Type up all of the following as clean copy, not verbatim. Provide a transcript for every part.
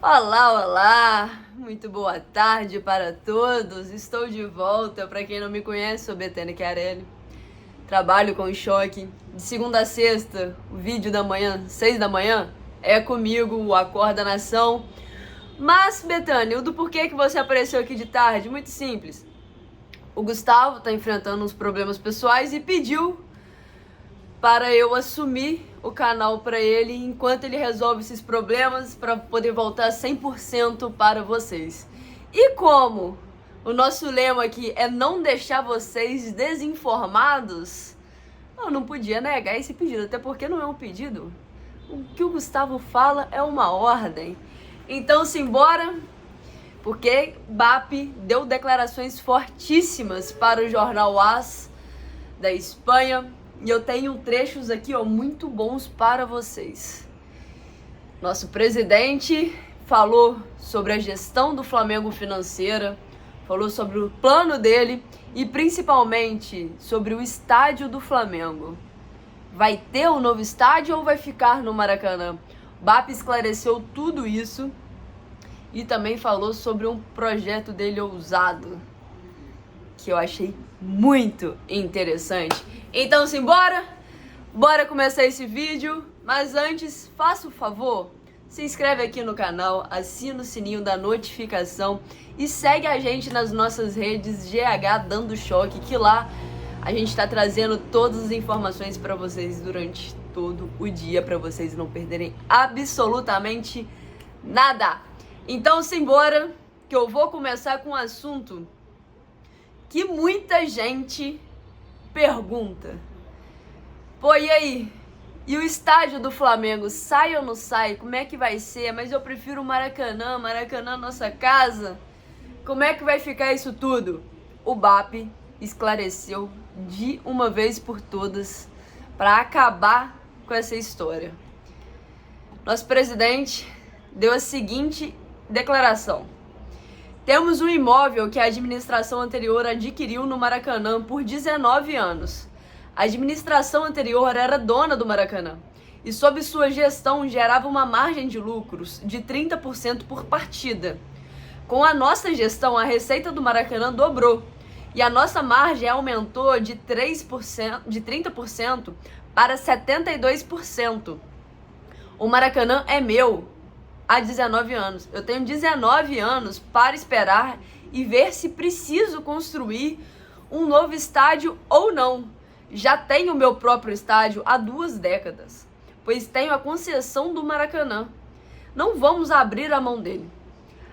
Olá, olá! Muito boa tarde para todos. Estou de volta. Para quem não me conhece, sou Betânia Chiarelli. Trabalho com Choque. De segunda a sexta, o vídeo da manhã, 6 da manhã, é comigo, o Acorda Nação. Mas, Betânia, o do porquê que você apareceu aqui de tarde? Muito simples. O Gustavo está enfrentando uns problemas pessoais e pediu para eu assumir o canal para ele enquanto ele resolve esses problemas para poder voltar 100% para vocês. E como o nosso lema aqui é não deixar vocês desinformados, eu não podia negar esse pedido, até porque não é um pedido. O que o Gustavo fala é uma ordem. Então, simbora, porque BAP deu declarações fortíssimas para o jornal AS da Espanha. E eu tenho trechos aqui, muito bons para vocês. Nosso presidente falou sobre a gestão do Flamengo financeira, falou sobre o plano dele e principalmente sobre o estádio do Flamengo. Vai ter um novo estádio ou vai ficar no Maracanã? BAP esclareceu tudo isso e também falou sobre um projeto dele ousado, que eu achei muito interessante. Então, simbora? Bora começar esse vídeo. Mas antes, faça o favor, se inscreve aqui no canal, assina o sininho da notificação e segue a gente nas nossas redes GH Dando Choque, que lá a gente tá trazendo todas as informações para vocês durante todo o dia, para vocês não perderem absolutamente nada. Então, simbora, que eu vou começar com um assunto que muita gente pergunta. Pô, e aí? E o estádio do Flamengo, sai ou não sai? Como é que vai ser? Mas eu prefiro o Maracanã, Maracanã nossa casa. Como é que vai ficar isso tudo? O BAP esclareceu de uma vez por todas para acabar com essa história. Nosso presidente deu a seguinte declaração: temos um imóvel que a administração anterior adquiriu no Maracanã por 19 anos. A administração anterior era dona do Maracanã e, sob sua gestão, gerava uma margem de lucros de 30% por partida. Com a nossa gestão, a receita do Maracanã dobrou e a nossa margem aumentou de 30% para 72%. O Maracanã é meu há 19 anos. Eu tenho 19 anos para esperar e ver se preciso construir um novo estádio ou não. Já tenho meu próprio estádio há 2 décadas, pois tenho a concessão do Maracanã. Não vamos abrir a mão dele.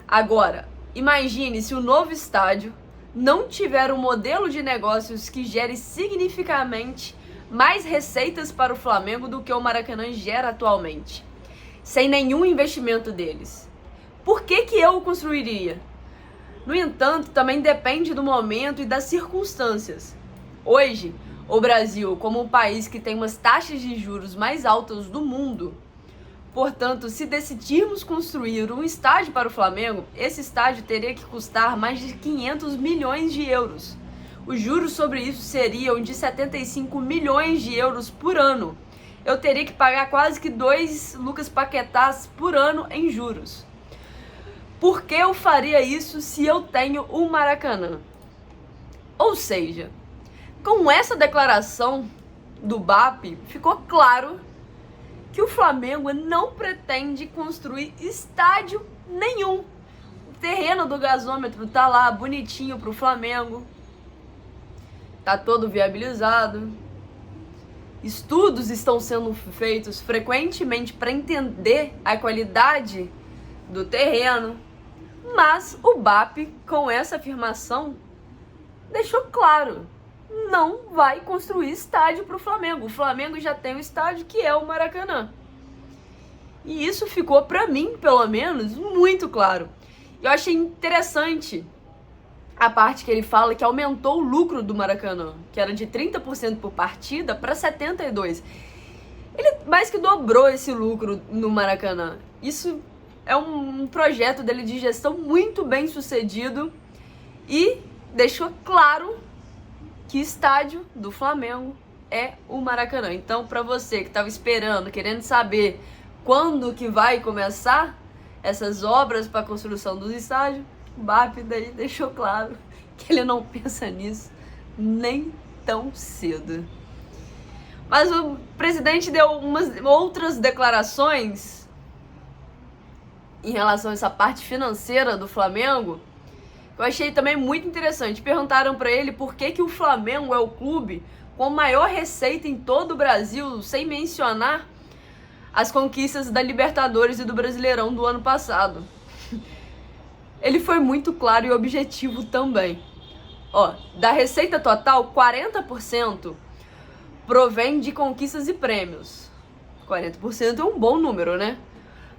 Agora, imagine se o novo estádio não tiver um modelo de negócios que gere significativamente mais receitas para o Flamengo do que o Maracanã gera atualmente, sem nenhum investimento deles. Por que eu o construiria? No entanto, também depende do momento e das circunstâncias. Hoje, o Brasil, como um país que tem umas taxas de juros mais altas do mundo, portanto, se decidirmos construir um estádio para o Flamengo, esse estádio teria que custar mais de 500 milhões de euros. Os juros sobre isso seriam de 75 milhões de euros por ano. Eu teria que pagar quase que 2 Lucas Paquetás por ano em juros. Por que eu faria isso se eu tenho o Maracanã? Ou seja, com essa declaração do BAP, ficou claro que o Flamengo não pretende construir estádio nenhum. O terreno do gasômetro tá lá, bonitinho pro Flamengo. Tá todo viabilizado. Estudos estão sendo feitos frequentemente para entender a qualidade do terreno, mas o BAP, com essa afirmação, deixou claro: não vai construir estádio para o Flamengo. O Flamengo já tem um estádio que é o Maracanã. E isso ficou, para mim, pelo menos, muito claro. Eu achei interessante a parte que ele fala que aumentou o lucro do Maracanã, que era de 30% por partida para 72%. Ele mais que dobrou esse lucro no Maracanã. Isso é um projeto dele de gestão muito bem sucedido e deixou claro que estádio do Flamengo é o Maracanã. Então, para você que estava esperando, querendo saber quando que vai começar, essas obras para a construção dos estádios. O BAP daí deixou claro que ele não pensa nisso nem tão cedo. Mas o presidente deu umas outras declarações em relação a essa parte financeira do Flamengo, que eu achei também muito interessante. Perguntaram para ele por que o Flamengo é o clube com maior receita em todo o Brasil, sem mencionar as conquistas da Libertadores e do Brasileirão do ano passado. Ele foi muito claro e objetivo também. Ó, da receita total, 40% provém de conquistas e prêmios. 40% é um bom número, né?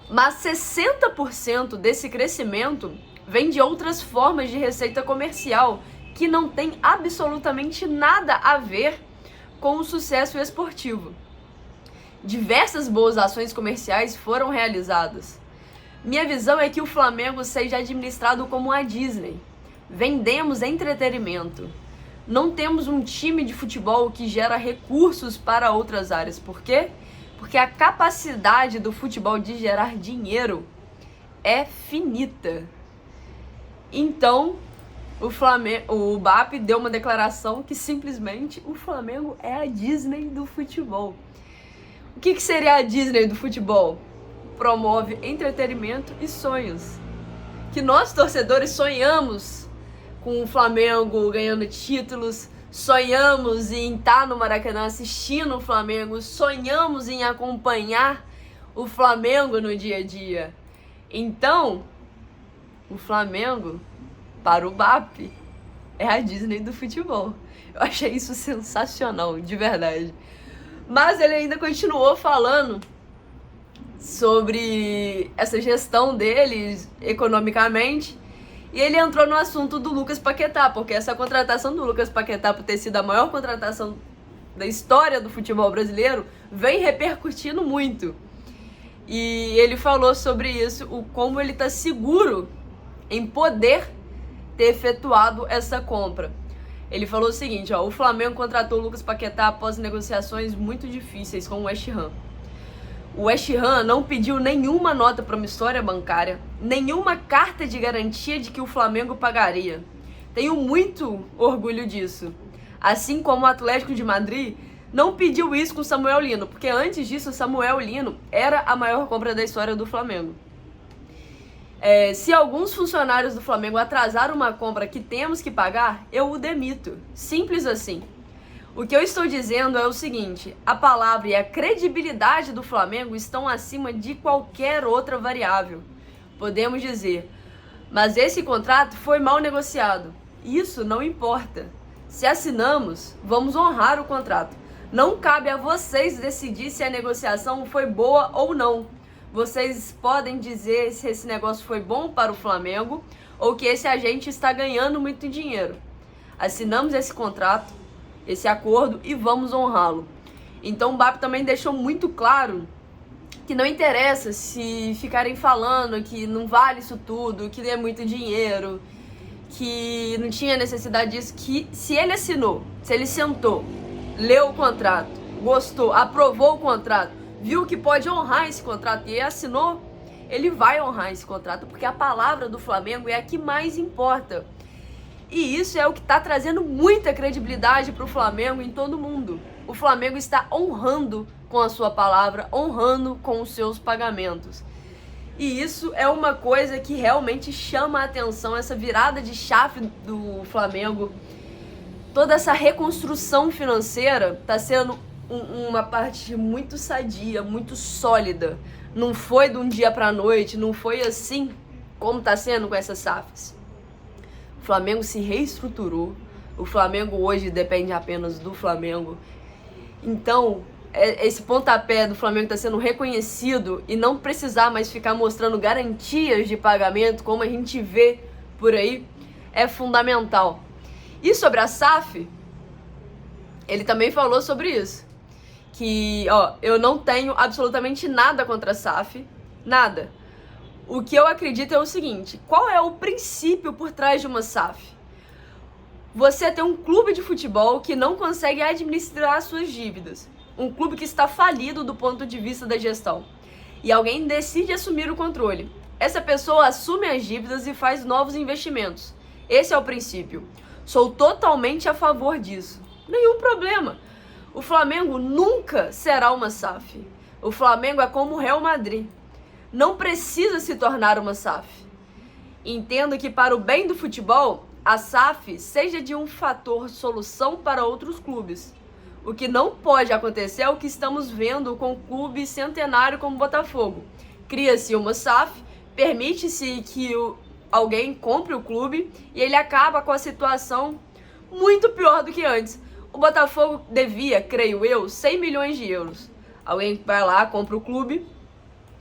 Mas 60% desse crescimento vem de outras formas de receita comercial que não tem absolutamente nada a ver com o sucesso esportivo. Diversas boas ações comerciais foram realizadas. Minha visão é que o Flamengo seja administrado como a Disney. Vendemos entretenimento. Não temos um time de futebol que gera recursos para outras áreas. Por quê? Porque a capacidade do futebol de gerar dinheiro é finita. Então, o BAP deu uma declaração que simplesmente o Flamengo é a Disney do futebol. O que seria a Disney do futebol? Promove entretenimento e sonhos. Que nós, torcedores, sonhamos com o Flamengo ganhando títulos, sonhamos em estar no Maracanã assistindo o Flamengo, sonhamos em acompanhar o Flamengo no dia a dia. Então, o Flamengo, para o BAP, é a Disney do futebol. Eu achei isso sensacional, de verdade. Mas ele ainda continuou falando sobre essa gestão deles economicamente. E ele entrou no assunto do Lucas Paquetá, porque essa contratação do Lucas Paquetá, por ter sido a maior contratação da história do futebol brasileiro, vem repercutindo muito. E ele falou sobre isso, como ele está seguro em poder ter efetuado essa compra. Ele falou o seguinte, ó, o Flamengo contratou o Lucas Paquetá após negociações muito difíceis com o West Ham. O West Ham não pediu nenhuma nota promissória bancária, nenhuma carta de garantia de que o Flamengo pagaria. Tenho muito orgulho disso. Assim como o Atlético de Madrid não pediu isso com o Samuel Lino, porque antes disso o Samuel Lino era a maior compra da história do Flamengo. Se alguns funcionários do Flamengo atrasaram uma compra que temos que pagar, eu o demito. Simples assim. O que eu estou dizendo é o seguinte, a palavra e a credibilidade do Flamengo estão acima de qualquer outra variável. Podemos dizer, mas esse contrato foi mal negociado. Isso não importa. Se assinamos, vamos honrar o contrato. Não cabe a vocês decidir se a negociação foi boa ou não. Vocês podem dizer se esse negócio foi bom para o Flamengo ou que esse agente está ganhando muito dinheiro. Assinamos esse contrato, esse acordo e vamos honrá-lo. Então o BAP também deixou muito claro que não interessa se ficarem falando que não vale isso tudo, que é muito dinheiro, que não tinha necessidade disso, que se ele assinou, se ele sentou, leu o contrato, gostou, aprovou o contrato, viu que pode honrar esse contrato e assinou, ele vai honrar esse contrato, porque a palavra do Flamengo é a que mais importa. E isso é o que está trazendo muita credibilidade para o Flamengo em todo mundo. O Flamengo está honrando com a sua palavra, honrando com os seus pagamentos. E isso é uma coisa que realmente chama a atenção, essa virada de chave do Flamengo. Toda essa reconstrução financeira está sendo uma parte muito sadia, muito sólida. Não foi de um dia para a noite, não foi assim como está sendo com essas SAFs. O Flamengo se reestruturou, o Flamengo hoje depende apenas do Flamengo. Então, esse pontapé do Flamengo está sendo reconhecido e não precisar mais ficar mostrando garantias de pagamento, como a gente vê por aí, é fundamental. E sobre a SAF, ele também falou sobre isso. Que, eu não tenho absolutamente nada contra a SAF, nada. O que eu acredito é o seguinte, qual é o princípio por trás de uma SAF? Você tem um clube de futebol que não consegue administrar suas dívidas. Um clube que está falido do ponto de vista da gestão. E alguém decide assumir o controle. essa pessoa assume as dívidas e faz novos investimentos. Esse é o princípio. Sou totalmente a favor disso. Nenhum problema. O Flamengo nunca será uma SAF. O Flamengo é como o Real Madrid. Não precisa se tornar uma SAF. Entendo que para o bem do futebol, a SAF seja de um fator solução para outros clubes. O que não pode acontecer é o que estamos vendo com o clube centenário como o Botafogo. Cria-se uma SAF, permite-se que alguém compre o clube e ele acaba com a situação muito pior do que antes. O Botafogo devia, creio eu, 100 milhões de euros. Alguém vai lá, compra o clube.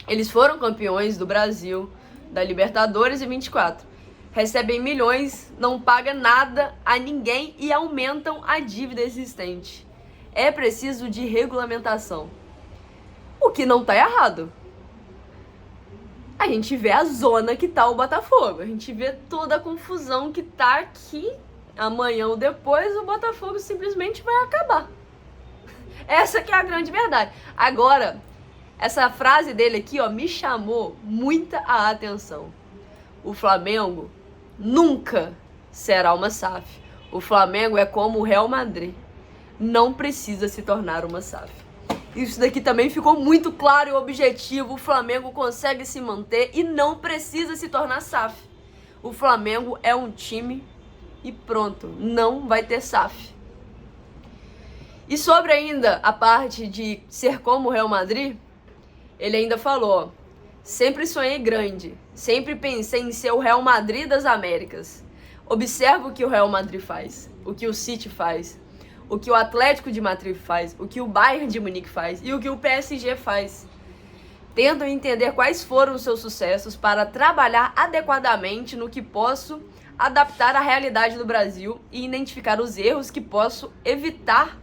Eles foram campeões do Brasil, da Libertadores em 24. Recebem milhões, não pagam nada a ninguém e aumentam a dívida existente. É preciso de regulamentação. O que não tá errado. A gente vê a zona que tá o Botafogo. A gente vê toda a confusão que tá aqui. Amanhã ou depois o Botafogo simplesmente vai acabar. Essa que é a grande verdade. Agora, essa frase dele aqui, ó, me chamou muita a atenção. O Flamengo nunca será uma SAF. O Flamengo é como o Real Madrid. Não precisa se tornar uma SAF. Isso daqui também ficou muito claro e objetivo. O Flamengo consegue se manter e não precisa se tornar SAF. O Flamengo é um time e pronto, não vai ter SAF. E sobre ainda a parte de ser como o Real Madrid, ele ainda falou: sempre sonhei grande, sempre pensei em ser o Real Madrid das Américas. Observa o que o Real Madrid faz, o que o City faz, o que o Atlético de Madrid faz, o que o Bayern de Munique faz e o que o PSG faz. Tento entender quais foram os seus sucessos para trabalhar adequadamente no que posso adaptar à realidade do Brasil e identificar os erros que posso evitar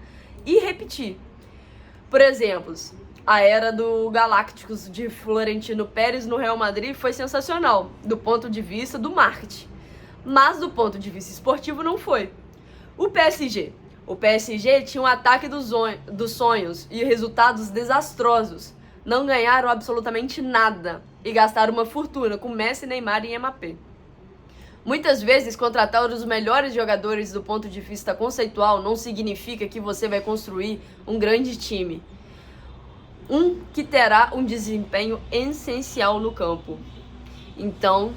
e repetir. Por exemplo, a era do Galácticos de Florentino Pérez no Real Madrid foi sensacional, do ponto de vista do marketing. Mas do ponto de vista esportivo não foi. O PSG tinha um ataque dos sonhos e resultados desastrosos. Não ganharam absolutamente nada e gastaram uma fortuna com Messi, Neymar e Mbappé. Muitas vezes, contratar os melhores jogadores do ponto de vista conceitual não significa que você vai construir um grande time. Que terá um desempenho essencial no campo. Então,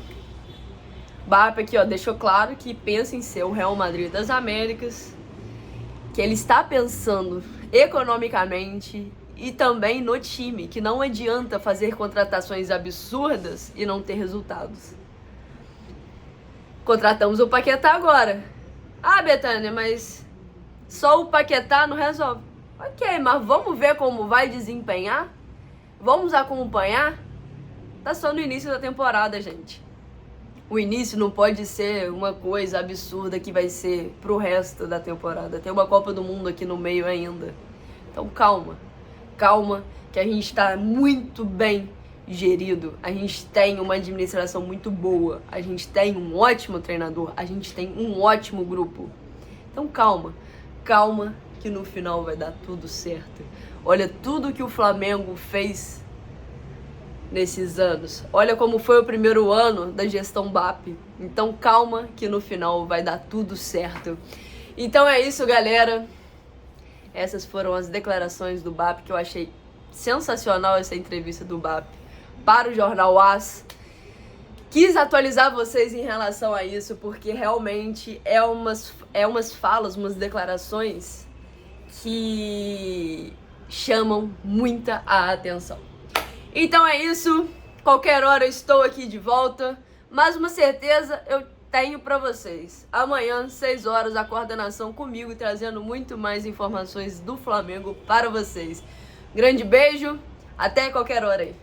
Mbappé aqui, ó, deixou claro que pensa em ser o Real Madrid das Américas, que ele está pensando economicamente e também no time, que não adianta fazer contratações absurdas e não ter resultados. Contratamos o Paquetá agora. Ah, Betânia, mas só o Paquetá não resolve. Ok, mas vamos ver como vai desempenhar? Vamos acompanhar? Tá só no início da temporada, gente. O início não pode ser uma coisa absurda que vai ser pro resto da temporada. Tem uma Copa do Mundo aqui no meio ainda. Então calma. Calma, que a gente tá muito bem gerido. A gente tem uma administração muito boa. A gente tem um ótimo treinador. A gente tem um ótimo grupo. Então calma. Calma, que no final vai dar tudo certo. Olha tudo que o Flamengo fez nesses anos. Olha como foi o primeiro ano da gestão BAP. Então calma que no final vai dar tudo certo. Então é isso, galera. Essas foram as declarações do BAP, que eu achei sensacional essa entrevista do BAP para o Jornal AS. Quis atualizar vocês em relação a isso, porque realmente é umas falas, umas declarações que chamam muita a atenção. Então é isso, qualquer hora eu estou aqui de volta, mas uma certeza eu tenho pra vocês. Amanhã, 6 horas, a coordenação comigo, trazendo muito mais informações do Flamengo para vocês. Grande beijo, até qualquer hora aí.